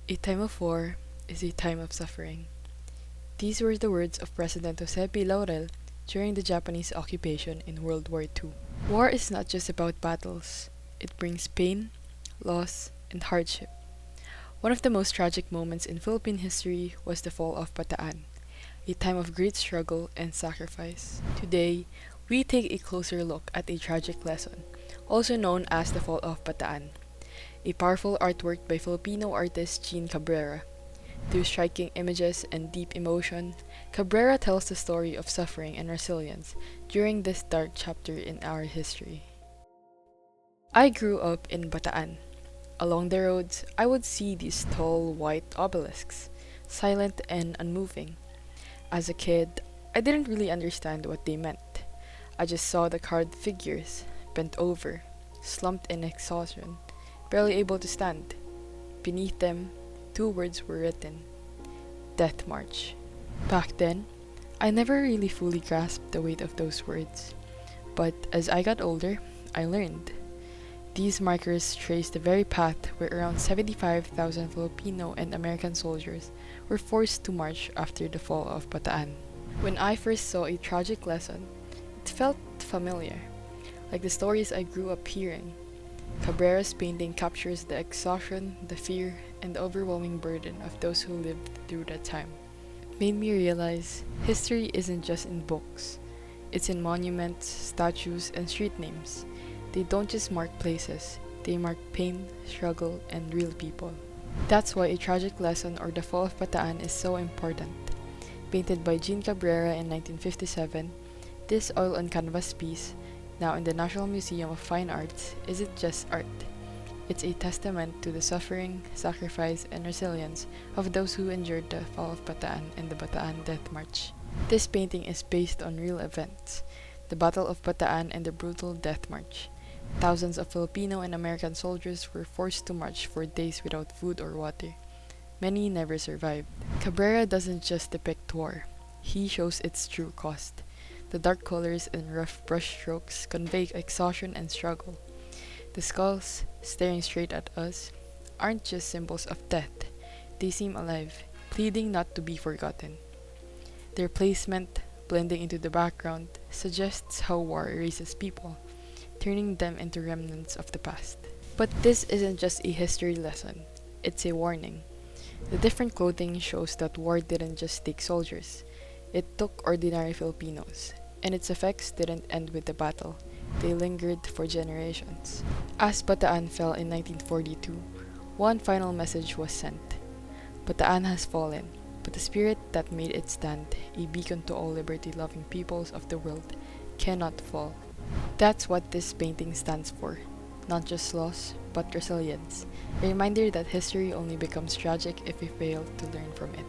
A time of war is a time of suffering. These were the words of President Jose P. Laurel during the Japanese occupation in World War II. War is not just about battles, it brings pain, loss, and hardship. One of the most tragic moments in Philippine history was the fall of Bataan, a time of great struggle and sacrifice. Today, we take a closer look at a tragic lesson, also known as the fall of Bataan, a powerful artwork by Filipino artist Jean Cabrera. Through striking images and deep emotion, Cabrera tells the story of suffering and resilience during this dark chapter in our history. I grew up in Bataan. Along the roads, I would see these tall white obelisks, silent and unmoving. As a kid, I didn't really understand what they meant. I just saw the carved figures, bent over, slumped in exhaustion, barely able to stand. Beneath them, two words were written: Death March. Back then, I never really fully grasped the weight of those words. But as I got older, I learned. These markers trace the very path where around 75,000 Filipino and American soldiers were forced to march after the fall of Bataan. When I first saw a tragic lesson, it felt familiar, like the stories I grew up hearing. Cabrera's painting captures the exhaustion, the fear, and the overwhelming burden of those who lived through that time. It made me realize history isn't just in books, it's in monuments, statues, and street names. They don't just mark places, they mark pain, struggle, and real people. That's why A Tragic Lesson or The Fall of Bataan is so important. Painted by Jean Cabrera in 1957, this oil on canvas piece, now in the National Museum of Fine Arts, isn't just art. It's a testament to the suffering, sacrifice, and resilience of those who endured the fall of Bataan and the Bataan Death March. This painting is based on real events, the Battle of Bataan and the brutal Death March. Thousands of Filipino and American soldiers were forced to march for days without food or water. Many never survived. Cabrera doesn't just depict war, he shows its true cost. The dark colors and rough brushstrokes convey exhaustion and struggle. The skulls, staring straight at us, aren't just symbols of death, they seem alive, pleading not to be forgotten. Their placement, blending into the background, suggests how war erases people, turning them into remnants of the past. But this isn't just a history lesson, it's a warning. The different clothing shows that war didn't just take soldiers, it took ordinary Filipinos, and its effects didn't end with the battle, they lingered for generations. As Bataan fell in 1942, one final message was sent. Bataan has fallen, but the spirit that made it stand, a beacon to all liberty-loving peoples of the world, cannot fall. That's what this painting stands for, not just loss, but resilience, a reminder that history only becomes tragic if we fail to learn from it.